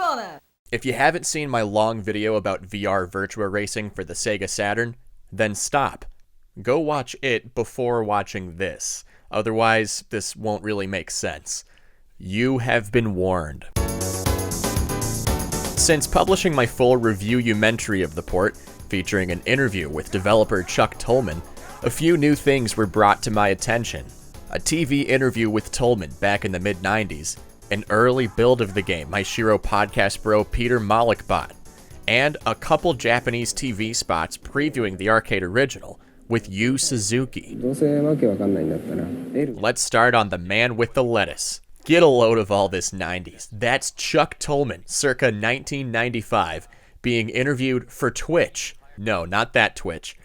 bonus! If you haven't seen my long video about VR Virtua Racing for the Sega Saturn, then stop. Go watch it before watching this. Otherwise, this won't really make sense. You have been warned. Since publishing my full review-umentary of the port, featuring an interview with developer Chuck Tolman, a few new things were brought to my attention. A TV interview with Tolman back in the mid-90s, an early build of the game my Shiro podcast bro Peter Malik bought, and a couple Japanese TV spots previewing the arcade original with Yu Suzuki. Let's start on the man with the lettuce. Get a load of all this 90s. That's Chuck Tolman, circa 1995, being interviewed for Twitch. No, not that Twitch.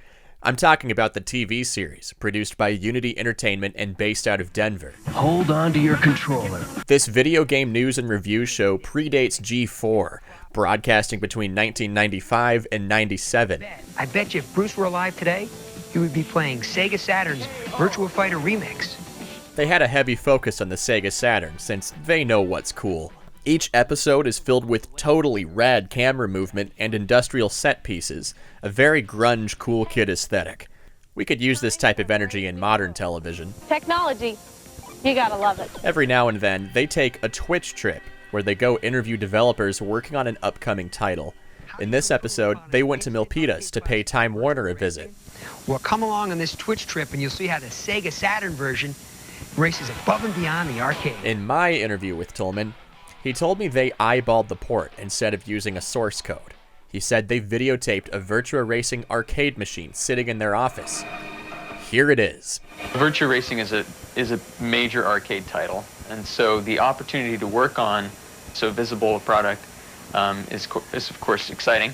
I'm talking about the TV series, produced by Unity Entertainment and based out of Denver. Hold on to your controller. This video game news and review show predates G4, broadcasting between 1995 and 97. I bet you if Bruce were alive today, he would be playing Sega Saturn's Virtua Fighter Remix. They had a heavy focus on the Sega Saturn, since they know what's cool. Each episode is filled with totally rad camera movement and industrial set pieces, a very grunge cool kid aesthetic. We could use this type of energy in modern television. Technology, you gotta love it. Every now and then, they take a Twitch trip, where they go interview developers working on an upcoming title. In this episode, they went to Milpitas to pay Time Warner a visit. Well, come along on this Twitch trip and you'll see how the Sega Saturn version races above and beyond the arcade. In my interview with Tolman, he told me they eyeballed the port instead of using a source code. He said they videotaped a Virtua Racing arcade machine sitting in their office. Here it is. Virtua Racing is a major arcade title, and so the opportunity to work on so visible a product is of course exciting,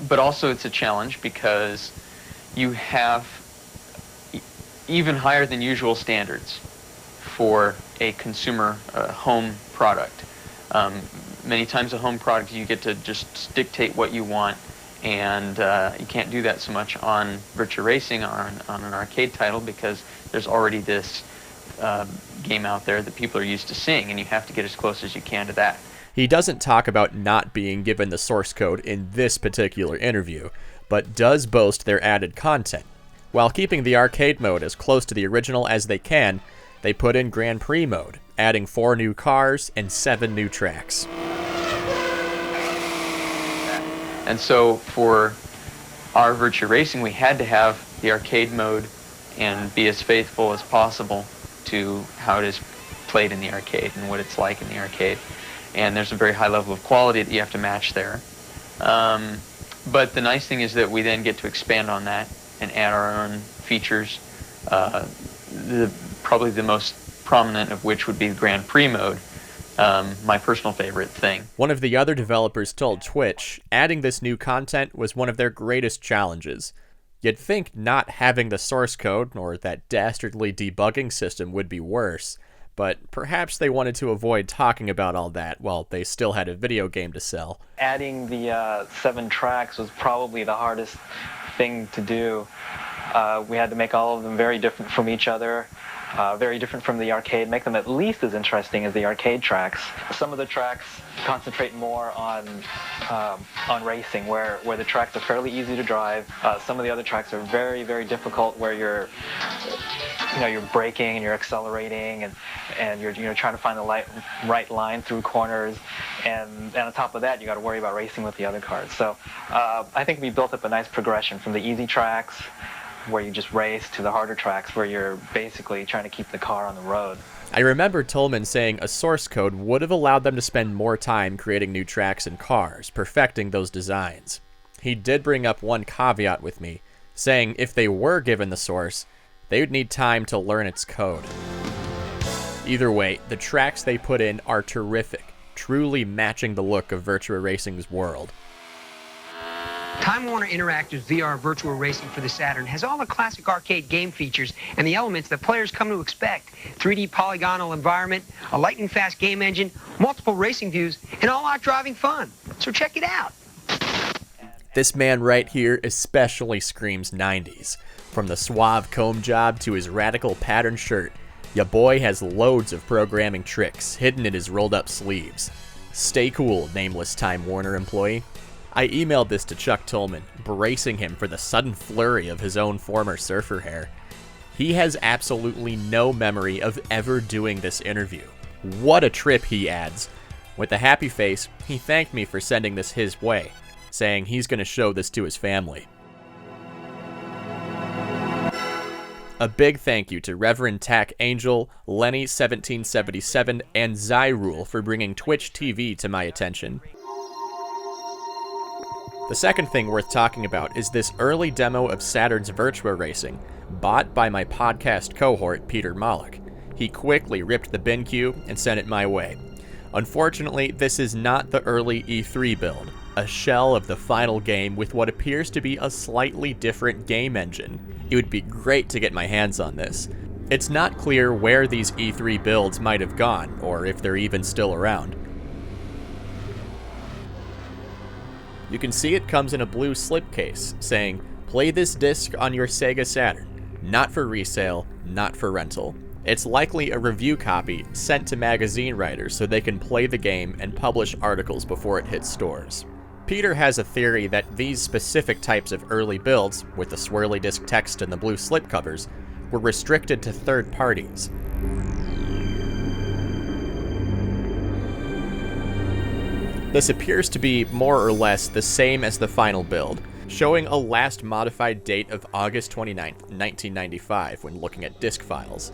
but also it's a challenge because you have even higher than usual standards for a consumer home product. Many times a home product you get to just dictate what you want, and you can't do that so much on Virtua Racing or on an arcade title because there's already this game out there that people are used to seeing, and you have to get as close as you can to that. He doesn't talk about not being given the source code in this particular interview, but does boast their added content. While keeping the arcade mode as close to the original as they can, they put in Grand Prix mode, adding 4 new cars and 7 new tracks. And so for our Virtua Racing, we had to have the arcade mode and be as faithful as possible to how it is played in the arcade and what it's like in the arcade. And there's a very high level of quality that you have to match there. But the nice thing is that we then get to expand on that and add our own features. Probably the most prominent of which would be the Grand Prix mode, my personal favorite thing. One of the other developers told Twitch, adding this new content was one of their greatest challenges. You'd think not having the source code or that dastardly debugging system would be worse, but perhaps they wanted to avoid talking about all that while they still had a video game to sell. Adding the 7 tracks was probably the hardest thing to do. We had to make all of them very different from each other, very different from the arcade, make them at least as interesting as the arcade tracks. Some of the tracks concentrate more on racing, where the tracks are fairly easy to drive. Some of the other tracks are very, very difficult, where you're braking and you're accelerating and you're trying to find the right line through corners, and on top of that you got to worry about racing with the other cars. So I think we built up a nice progression from the easy tracks where you just race to the harder tracks where you're basically trying to keep the car on the road. I remember Tolman saying a source code would have allowed them to spend more time creating new tracks and cars, perfecting those designs. He did bring up one caveat with me, saying if they were given the source, they would need time to learn its code. Either way, the tracks they put in are terrific, truly matching the look of Virtua Racing's world. Time Warner Interactive's VR Virtua Racing for the Saturn has all the classic arcade game features and the elements that players come to expect. 3D polygonal environment, a lightning-fast game engine, multiple racing views, and all-out driving fun. So check it out. This man right here especially screams 90s. From the suave comb job to his radical pattern shirt, ya boy has loads of programming tricks hidden in his rolled-up sleeves. Stay cool, nameless Time Warner employee. I emailed this to Chuck Tolman, bracing him for the sudden flurry of his own former surfer hair. He has absolutely no memory of ever doing this interview. What a trip, he adds. With a happy face, he thanked me for sending this his way, saying he's going to show this to his family. A big thank you to Reverend Tack Angel, Lenny1777, and Zyrule for bringing Twitch TV to my attention. The second thing worth talking about is this early demo of Saturn's Virtua Racing, bought by my podcast cohort, Peter Malik. He quickly ripped the bin queue and sent it my way. Unfortunately, this is not the early E3 build, a shell of the final game with what appears to be a slightly different game engine. It would be great to get my hands on this. It's not clear where these E3 builds might have gone, or if they're even still around. You can see it comes in a blue slipcase, saying, "Play this disc on your Sega Saturn. Not for resale, not for rental." It's likely a review copy sent to magazine writers so they can play the game and publish articles before it hits stores. Peter has a theory that these specific types of early builds, with the swirly disc text and the blue slipcovers, were restricted to third parties. This appears to be more or less the same as the final build, showing a last modified date of August 29, 1995 when looking at disk files.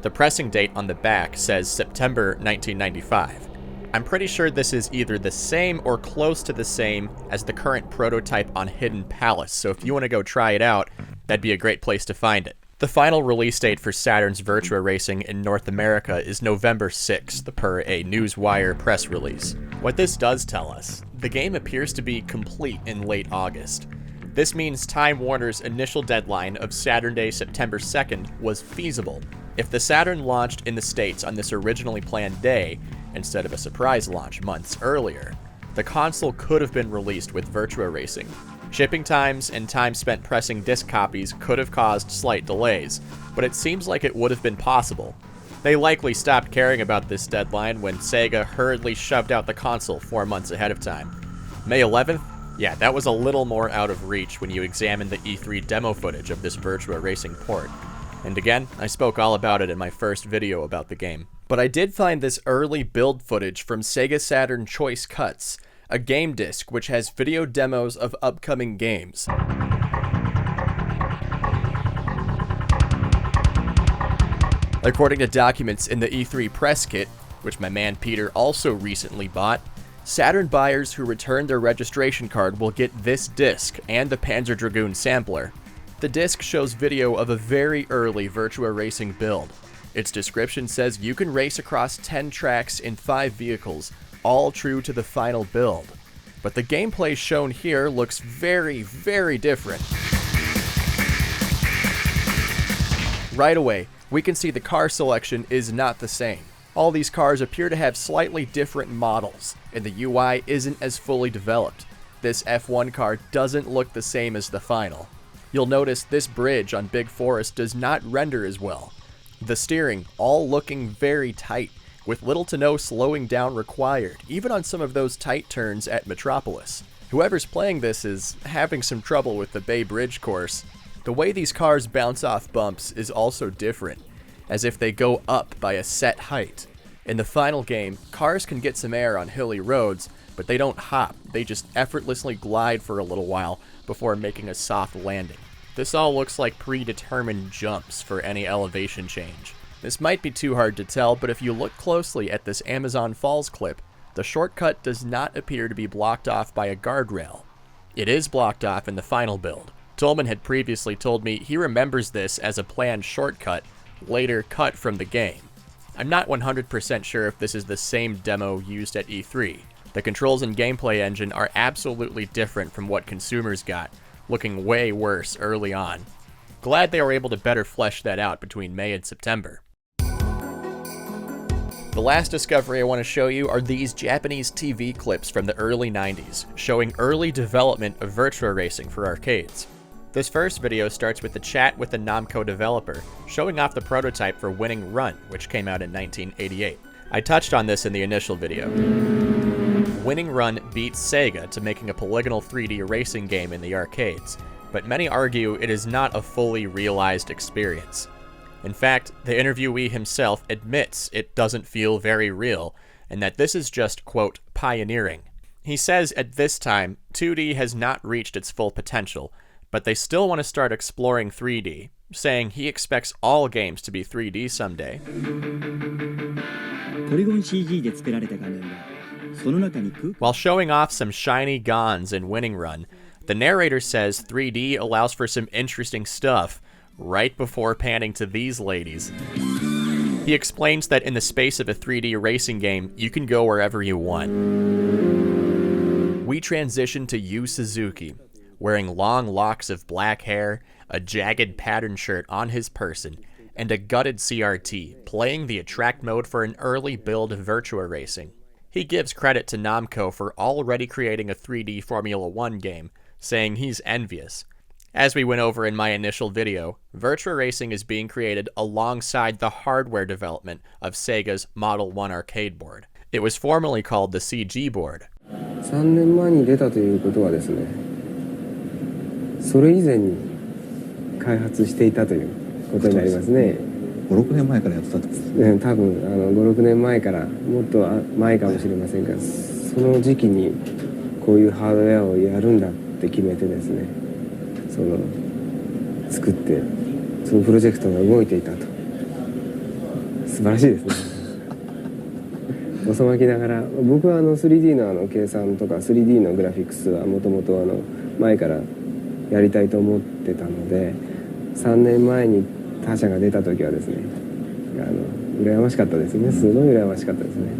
The pressing date on the back says September 1995. I'm pretty sure this is either the same or close to the same as the current prototype on Hidden Palace, so if you want to go try it out, that'd be a great place to find it. The final release date for Saturn's Virtua Racing in North America is November 6th, per a Newswire press release. What this does tell us, the game appears to be complete in late August. This means Time Warner's initial deadline of Saturday, September 2nd was feasible. If the Saturn launched in the States on this originally planned day, instead of a surprise launch months earlier, the console could have been released with Virtua Racing. Shipping times and time spent pressing disc copies could have caused slight delays, but it seems like it would have been possible. They likely stopped caring about this deadline when Sega hurriedly shoved out the console 4 months ahead of time. May 11th? Yeah, that was a little more out of reach when you examine the E3 demo footage of this Virtua Racing port. And again, I spoke all about it in my first video about the game. But I did find this early build footage from Sega Saturn Choice Cuts, a game disc which has video demos of upcoming games. According to documents in the E3 press kit, which my man Peter also recently bought, Saturn buyers who return their registration card will get this disc and the Panzer Dragoon sampler. The disc shows video of a very early Virtua Racing build. Its description says you can race across 10 tracks in 5 vehicles, all true to the final build. But the gameplay shown here looks very, very different. Right away, we can see the car selection is not the same. All these cars appear to have slightly different models, and the UI isn't as fully developed. This F1 car doesn't look the same as the final. You'll notice this bridge on Big Forest does not render as well. The steering all looking very tight, with little to no slowing down required, even on some of those tight turns at Metropolis. Whoever's playing this is having some trouble with the Bay Bridge course. The way these cars bounce off bumps is also different, as if they go up by a set height. In the final game, cars can get some air on hilly roads, but they don't hop, they just effortlessly glide for a little while before making a soft landing. This all looks like predetermined jumps for any elevation change. This might be too hard to tell, but if you look closely at this Amazon Falls clip, the shortcut does not appear to be blocked off by a guardrail. It is blocked off in the final build. Tolman had previously told me he remembers this as a planned shortcut, later cut from the game. I'm not 100% sure if this is the same demo used at E3. The controls and gameplay engine are absolutely different from what consumers got, looking way worse early on. Glad they were able to better flesh that out between May and September. The last discovery I want to show you are these Japanese TV clips from the early 90s, showing early development of Virtua Racing for arcades. This first video starts with the chat with the Namco developer, showing off the prototype for Winning Run, which came out in 1988. I touched on this in the initial video. Winning Run beats Sega to making a polygonal 3D racing game in the arcades, but many argue it is not a fully realized experience. In fact, the interviewee himself admits it doesn't feel very real, and that this is just, quote, pioneering. He says at this time, 2D has not reached its full potential, but they still want to start exploring 3D, saying he expects all games to be 3D someday. While showing off some shiny guns in Winning Run, the narrator says 3D allows for some interesting stuff right before panning to these ladies. He explains that in the space of a 3D racing game, you can go wherever you want. We transition to Yu Suzuki, wearing long locks of black hair, a jagged pattern shirt on his person, and a gutted CRT, playing the attract mode for an early build of Virtua Racing. He gives credit to Namco for already creating a 3D Formula 1 game, saying he's envious. As we went over in my initial video, Virtua Racing is being created alongside the hardware development of Sega's Model 1 arcade board. It was formerly called the CG board. 3年前に出たということはですね、それ以前に開発していたということになりますね。5、6年前からやってたってことですね。多分5、6年前からもっと前かもしれませんが、その時期にこういうハードウェアをやるんだって決めてですね、作ってそのプロジェクトが動いていたと。素晴らしいですね。遅まきながら、僕は3D の計算とか 3D のグラフィックスはもともと前からやりたいと思ってたので、3年前に他社が出た時はですね、羨ましかったですね。すごい羨ましかったですね。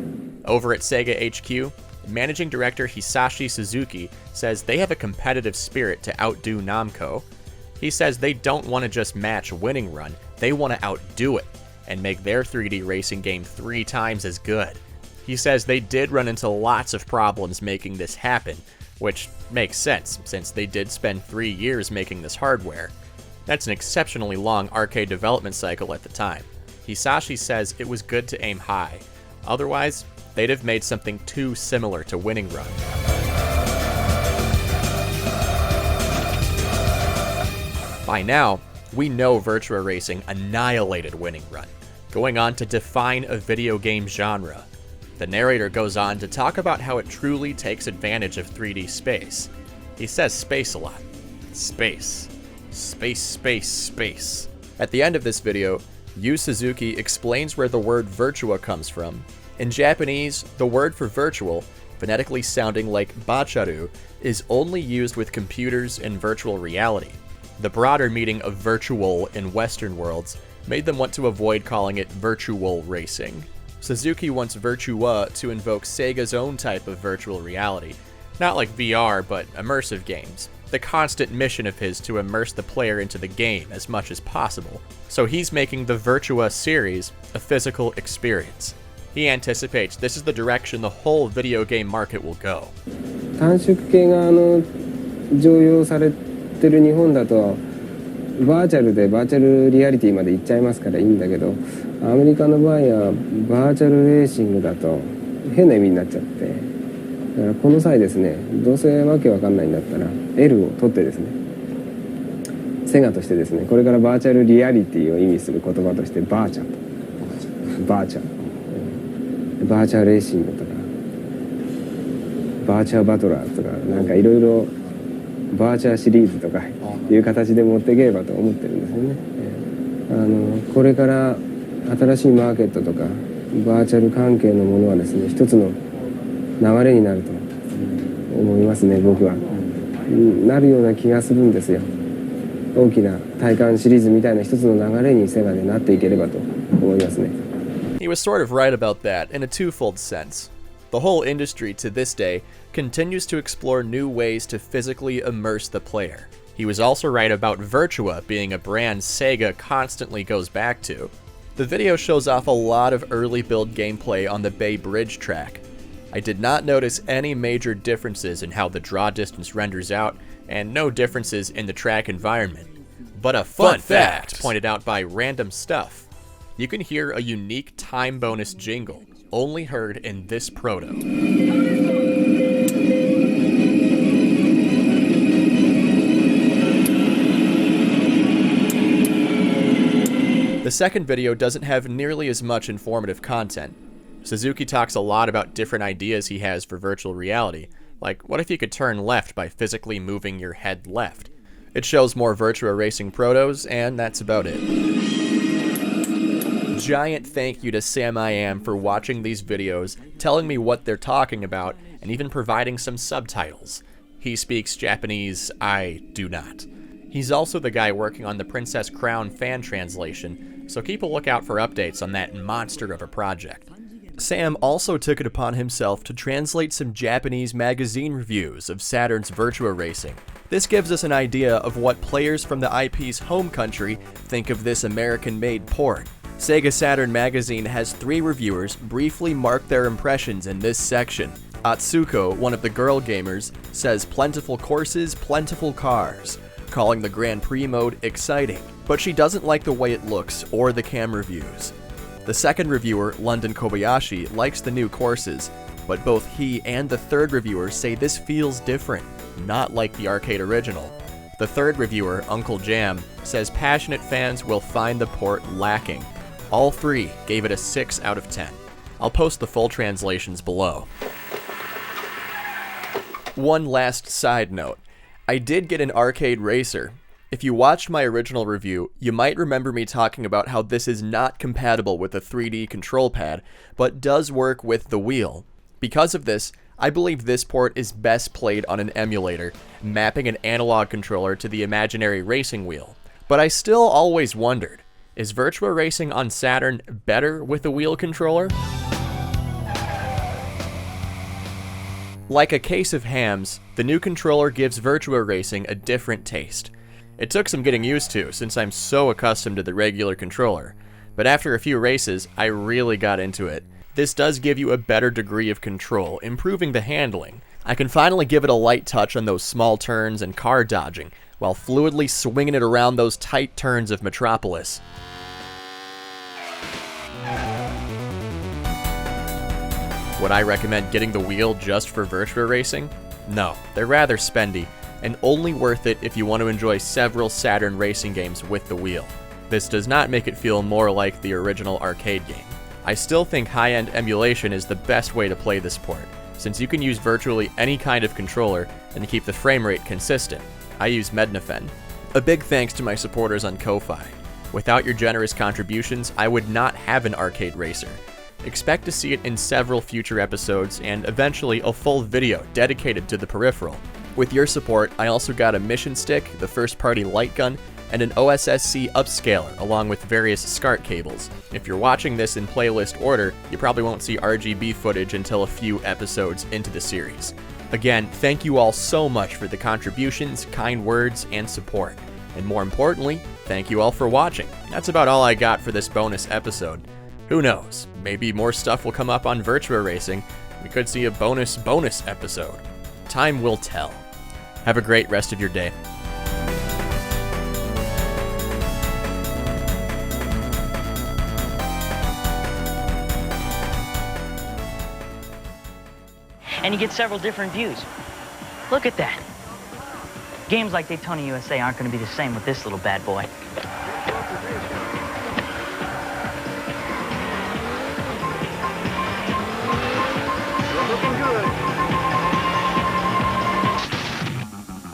Over at Sega HQ, Managing Director Hisashi Suzuki says they have a competitive spirit to outdo Namco. He says they don't want to just match Winning Run, they want to outdo it and make their 3D racing game 3 times as good. He says they did run into lots of problems making this happen, which makes sense since they did spend 3 years making this hardware. That's an exceptionally long arcade development cycle at the time. Hisashi says it was good to aim high. Otherwise, they'd have made something too similar to Winning Run. By now, we know Virtua Racing annihilated Winning Run, going on to define a video game genre. The narrator goes on to talk about how it truly takes advantage of 3D space. He says space a lot. Space. Space, space, space. At the end of this video, Yu Suzuki explains where the word Virtua comes from. In Japanese, the word for virtual, phonetically sounding like bacharu, is only used with computers and virtual reality. The broader meaning of virtual in Western worlds made them want to avoid calling it virtual racing. Suzuki wants Virtua to invoke Sega's own type of virtual reality, not like VR, but immersive games. The constant mission of his to immerse the player into the game as much as possible. So he's making the Virtua series a physical experience. He anticipates this is the direction the whole video game market will go. 短縮系が常用されてる日本だとバーチャルでバーチャルリアリティまで行っちゃいますからいいんだけど、アメリカの場合はバーチャルレーシングだと変な意味になっちゃって、だからこの際ですね、どうせわけわかんないんだったら L を取ってですね、セガとしてですね、これからバーチャルリアリティを意味する言葉としてバーチャル、バーチャル、バーチャルレーシングとかバーチャルバトラーとかなんかいろいろバーチャルシリーズとかいう形で持っていければと思ってるんですよね。これから新しいマーケットとかバーチャル関係のものはですね、一つの流れになると思いますね。僕はなるような気がするんですよ。大きな体感シリーズみたいな一つの流れにセガでなっていければと思いますね。He was sort of right about that in a twofold sense. The whole industry to this day continues to explore new ways to physically immerse the player. He was also right about Virtua being a brand Sega constantly goes back to. The video shows off a lot of early build gameplay on the Bay Bridge track. I did not notice any major differences in how the draw distance renders out, and no differences in the track environment. But a fun fact pointed out by Random Stuff. You can hear a unique time bonus jingle, only heard in this proto. second video doesn't have nearly as much informative content. Suzuki talks a lot about different ideas he has for virtual reality, like what if you could turn left by physically moving your head left? It shows more Virtua Racing protos, and that's about it. Giant thank you to SamIAm for watching these videos, telling me what they're talking about, and even providing some subtitles. He speaks Japanese, I do not. He's also the guy working on the Princess Crown fan translation, so keep a lookout for updates on that monster of a project. Sam also took it upon himself to translate some Japanese magazine reviews of Saturn's Virtua Racing. This gives us an idea of what players from the IP's home country think of this American-made port. Sega Saturn magazine has 3 reviewers briefly mark their impressions in this section. Atsuko, one of the girl gamers, says plentiful courses, plentiful cars, calling the Grand Prix mode exciting, but she doesn't like the way it looks or the camera views. The second reviewer, London Kobayashi, likes the new courses, but both he and the third reviewer say this feels different, not like the arcade original. The third reviewer, Uncle Jam, says passionate fans will find the port lacking. All 3 gave it a 6 out of 10. I'll post the full translations below. One last side note. I did get an arcade racer. If you watched my original review, you might remember me talking about how this is not compatible with a 3D control pad, but does work with the wheel. Because of this, I believe this port is best played on an emulator, mapping an analog controller to the imaginary racing wheel. But I still always wondered, is Virtua Racing on Saturn better with a wheel controller? Like a case of hams, the new controller gives Virtua Racing a different taste. It took some getting used to, since I'm so accustomed to the regular controller, but after a few races, I really got into it. This does give you a better degree of control, improving the handling. I can finally give it a light touch on those small turns and car dodging, while fluidly swinging it around those tight turns of Metropolis. Would I recommend getting the wheel just for Virtua Racing? No, they're rather spendy, and only worth it if you want to enjoy several Saturn racing games with the wheel. This does not make it feel more like the original arcade game. I still think high-end emulation is the best way to play this port, since you can use virtually any kind of controller and keep the frame rate consistent. I use Mednafen. A big thanks to my supporters on Ko-Fi. Without your generous contributions, I would not have an arcade racer. Expect to see it in several future episodes and eventually a full video dedicated to the peripheral. With your support, I also got a mission stick, the first-party light gun, and an OSSC upscaler along with various SCART cables. If you're watching this in playlist order, you probably won't see RGB footage until a few episodes into the series. Again, thank you all so much for the contributions, kind words, and support. And more importantly, thank you all for watching. That's about all I got for this bonus episode. Who knows, maybe more stuff will come up on Virtua Racing. We could see a bonus episode. Time will tell. Have a great rest of your day. And you get several different views. Look at that. Games like Daytona USA aren't going to be the same with this little bad boy.